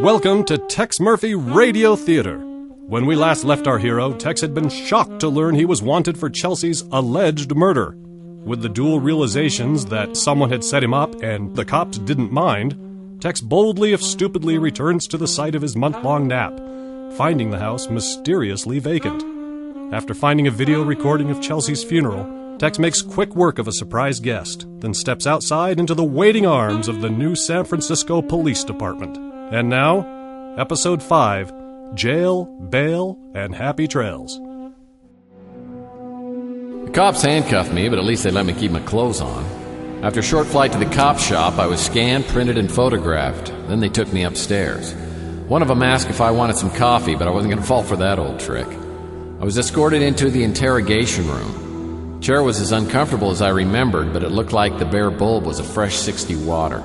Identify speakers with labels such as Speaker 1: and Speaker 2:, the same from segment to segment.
Speaker 1: Welcome to Tex Murphy Radio Theater. When we last left our hero, Tex had been shocked to learn he was wanted for Chelsee's alleged murder. With the dual realizations that someone had set him up and the cops didn't mind, Tex boldly if stupidly returns to the site of his month-long nap, finding the house mysteriously vacant. After finding a video recording of Chelsee's funeral, Tex makes quick work of a surprise guest, then steps outside into the waiting arms of the new San Francisco Police Department. And now, Episode 5, Jail, Bail, and Happy Trails.
Speaker 2: The cops handcuffed me, but at least they let me keep my clothes on. After a short flight to the cop shop, I was scanned, printed, and photographed. Then they took me upstairs. One of them asked if I wanted some coffee, but I wasn't going to fall for that old trick. I was escorted into the interrogation room. The chair was as uncomfortable as I remembered, but it looked like the bare bulb was a fresh 60 water.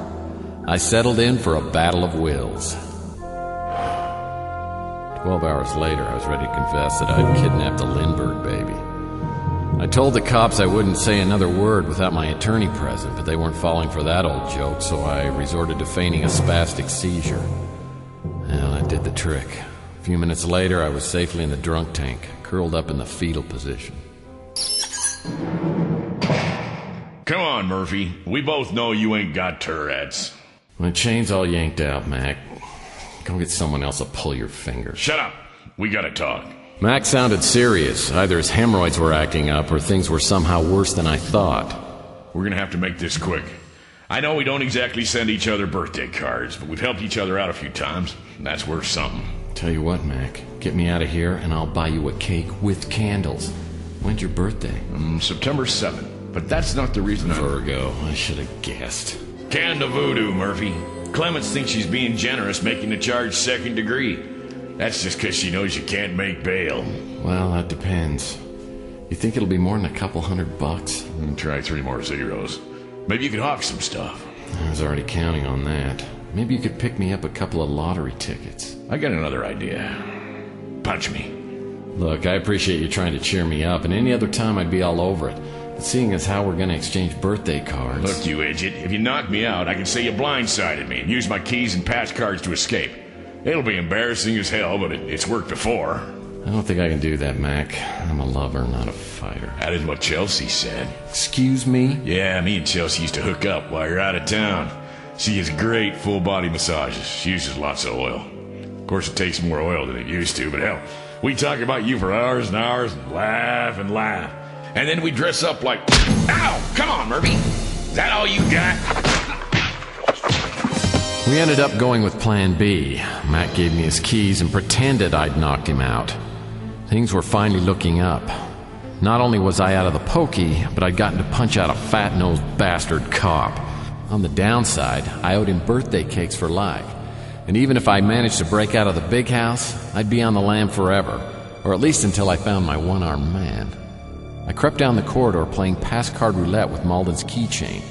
Speaker 2: I settled in for a battle of wills. 12 hours later, I was ready to confess that I'd kidnapped the Lindbergh baby. I told the cops I wouldn't say another word without my attorney present, but they weren't falling for that old joke, so I resorted to feigning a spastic seizure. Well, that did the trick. A few minutes later, I was safely in the drunk tank, curled up in the fetal position.
Speaker 3: Come on, Murphy. We both know you ain't got Tourette's.
Speaker 2: My chain's all yanked out, Mac. Go get someone else to pull your finger.
Speaker 3: Shut up. We gotta talk.
Speaker 2: Mac sounded serious. Either his hemorrhoids were acting up or things were somehow worse than I thought.
Speaker 3: We're gonna have to make this quick. I know we don't exactly send each other birthday cards, but we've helped each other out a few times, and that's worth something.
Speaker 2: Tell you what, Mac. Get me out of here and I'll buy you a cake with candles. When's your birthday?
Speaker 3: September 7th. But that's not the reason
Speaker 2: Virgo. I should have guessed.
Speaker 3: Can of voodoo, Murphy. Clements thinks she's being generous, making the charge second degree. That's just because she knows you can't make bail.
Speaker 2: Well, that depends. You think it'll be more than a couple $100?
Speaker 3: Try 3 more zeros. Maybe you could hawk some stuff.
Speaker 2: I was already counting on that. Maybe you could pick me up a couple of lottery tickets.
Speaker 3: I got another idea. Punch me.
Speaker 2: Look, I appreciate you trying to cheer me up, and any other time I'd be all over it. But seeing as how we're going to exchange birthday cards...
Speaker 3: Look, you idiot, if you knock me out, I can say you blindsided me and use my keys and patch cards to escape. It'll be embarrassing as hell, but it's worked before.
Speaker 2: I don't think I can do that, Mac. I'm a lover, not a fighter.
Speaker 3: That is what Chelsee said.
Speaker 2: Excuse me?
Speaker 3: Yeah, me and Chelsee used to hook up while you're out of town. She gives great full-body massages. She uses lots of oil. Of course, it takes more oil than it used to, but hell, we talk about you for hours and hours and laugh and laugh. And then we dress up like... Ow! Come on, Murphy! Is that all you got?
Speaker 2: We ended up going with Plan B. Matt gave me his keys and pretended I'd knocked him out. Things were finally looking up. Not only was I out of the pokey, but I'd gotten to punch out a fat-nosed bastard cop. On the downside, I owed him birthday cakes for life. And even if I managed to break out of the big house, I'd be on the lam forever. Or at least until I found my one-armed man. I crept down the corridor playing pass-card roulette with Malden's keychain.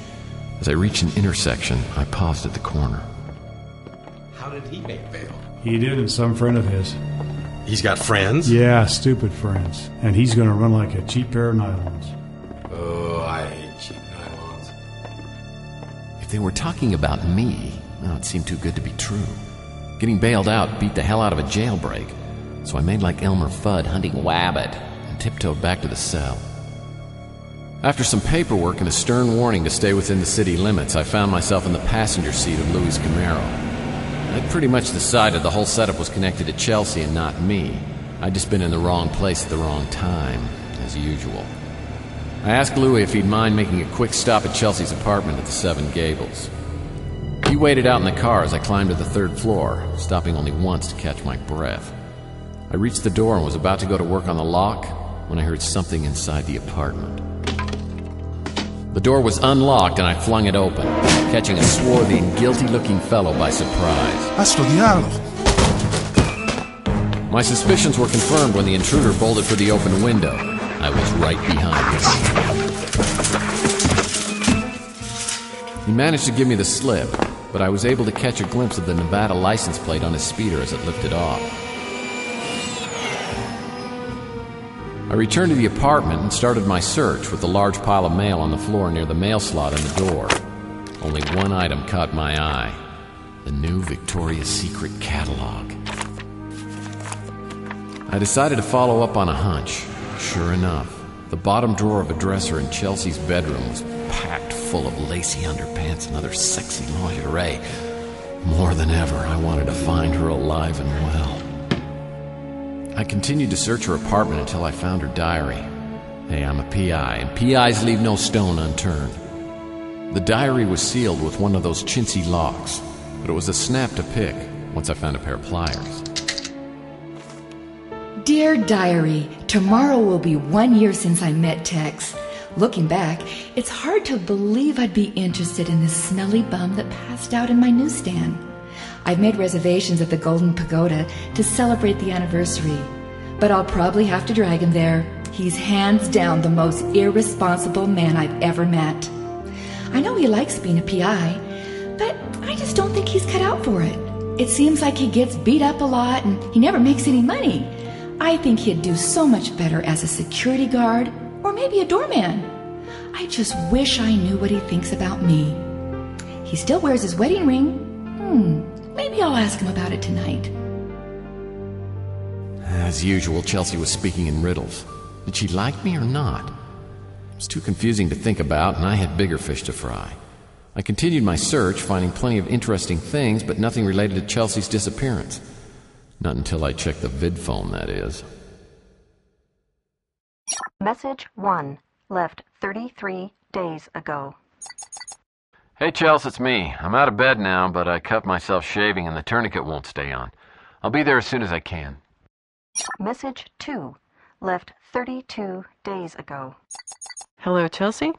Speaker 2: As I reached an intersection, I paused at the corner.
Speaker 4: How did he make bail?
Speaker 5: He did, and some friend of his.
Speaker 4: He's got friends?
Speaker 5: Yeah, stupid friends. And he's going to run like a cheap pair of nylons.
Speaker 4: Oh, I hate cheap nylons.
Speaker 2: If they were talking about me, well, it seemed too good to be true. Getting bailed out beat the hell out of a jailbreak. So I made like Elmer Fudd hunting Wabbit and tiptoed back to the cell. After some paperwork and a stern warning to stay within the city limits, I found myself in the passenger seat of Louie's Camaro. I'd pretty much decided the whole setup was connected to Chelsee and not me. I'd just been in the wrong place at the wrong time, as usual. I asked Louie if he'd mind making a quick stop at Chelsea's apartment at the Seven Gables. He waited out in the car as I climbed to the 3rd floor, stopping only once to catch my breath. I reached the door and was about to go to work on the lock when I heard something inside the apartment. The door was unlocked and I flung it open, catching a swarthy and guilty-looking fellow by surprise.
Speaker 6: Astro diablo.
Speaker 2: My suspicions were confirmed when the intruder bolted for the open window. I was right behind him. He managed to give me the slip, but I was able to catch a glimpse of the Nevada license plate on his speeder as it lifted off. I returned to the apartment and started my search with the large pile of mail on the floor near the mail slot in the door. Only one item caught my eye. The new Victoria's Secret catalog. I decided to follow up on a hunch. Sure enough, the bottom drawer of a dresser in Chelsee's bedroom was packed full of lacy underpants and other sexy lingerie. More than ever, I wanted to find her alive and well. I continued to search her apartment until I found her diary. Hey, I'm a PI, and PIs leave no stone unturned. The diary was sealed with one of those chintzy locks, but it was a snap to pick once I found a pair of pliers.
Speaker 6: Dear Diary, tomorrow will be 1 year since I met Tex. Looking back, it's hard to believe I'd be interested in this smelly bum that passed out in my newsstand. I've made reservations at the Golden Pagoda to celebrate the anniversary, but I'll probably have to drag him there. He's hands down the most irresponsible man I've ever met. I know he likes being a PI, but I just don't think he's cut out for it. It seems like he gets beat up a lot and he never makes any money. I think he'd do so much better as a security guard or maybe a doorman. I just wish I knew what he thinks about me. He still wears his wedding ring. Maybe I'll ask him about it tonight.
Speaker 2: As usual, Chelsee was speaking in riddles. Did she like me or not? It was too confusing to think about, and I had bigger fish to fry. I continued my search, finding plenty of interesting things, but nothing related to Chelsea's disappearance. Not until I checked the vid phone, that is.
Speaker 7: Message 1, left 33 days ago.
Speaker 2: Hey, Chelsee, it's me. I'm out of bed now, but I cut myself shaving and the tourniquet won't stay on. I'll be there as soon as I can.
Speaker 7: Message 2, left 32 days ago.
Speaker 8: Hello, Chelsee.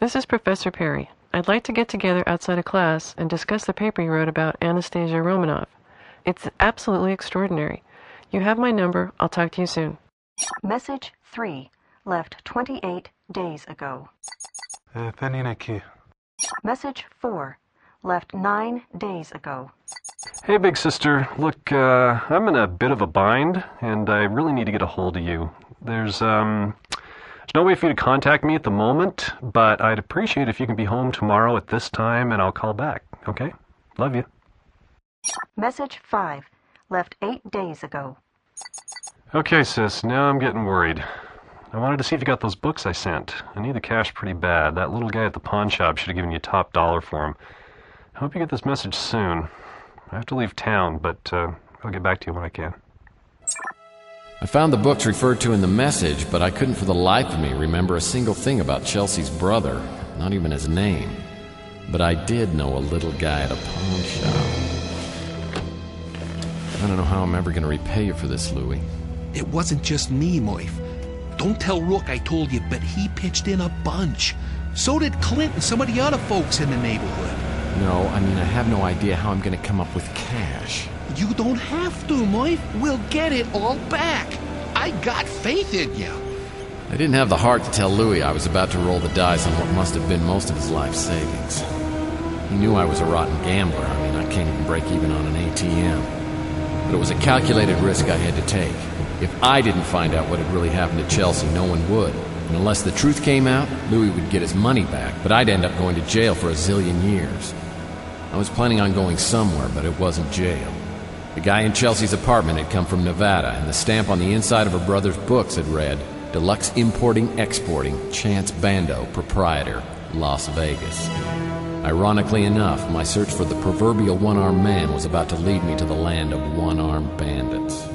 Speaker 8: This is Professor Perry. I'd like to get together outside of class and discuss the paper you wrote about Anastasia Romanov. It's absolutely extraordinary. You have my number. I'll talk to you soon.
Speaker 7: Message 3, left 28 days ago. Message 4, left 9 days ago.
Speaker 1: Hey, big sister. Look, I'm in a bit of a bind, and I really need to get a hold of you. There's no way for you to contact me at the moment, but I'd appreciate if you can be home tomorrow at this time, and I'll call back, okay? Love you.
Speaker 7: Message 5, left 8 days ago.
Speaker 1: Okay, sis, now I'm getting worried. I wanted to see if you got those books I sent. I need the cash pretty bad. That little guy at the pawn shop should have given you top dollar for them. I hope you get this message soon. I have to leave town, but I'll get back to you when I can.
Speaker 2: I found the books referred to in the message, but I couldn't for the life of me remember a single thing about Chelsea's brother, not even his name. But I did know a little guy at a pawn shop. I don't know how I'm ever going to repay you for this, Louie.
Speaker 9: It wasn't just me, Murph. Don't tell Rook I told you, but he pitched in a bunch. So did Clint and some of the other folks in the neighborhood.
Speaker 2: No, I mean, I have no idea how I'm going to come up with cash.
Speaker 9: You don't have to, Murph. We'll get it all back. I got faith in you.
Speaker 2: I didn't have the heart to tell Louie I was about to roll the dice on what must have been most of his life savings. He knew I was a rotten gambler. I mean, I can't even break even on an ATM. But it was a calculated risk I had to take. If I didn't find out what had really happened to Chelsee, no one would. And unless the truth came out, Louie would get his money back, but I'd end up going to jail for a zillion years. I was planning on going somewhere, but it wasn't jail. The guy in Chelsea's apartment had come from Nevada, and the stamp on the inside of her brother's books had read, Deluxe Importing Exporting, Chance Bando, Proprietor, Las Vegas. Ironically enough, my search for the proverbial one-armed man was about to lead me to the land of one-armed bandits.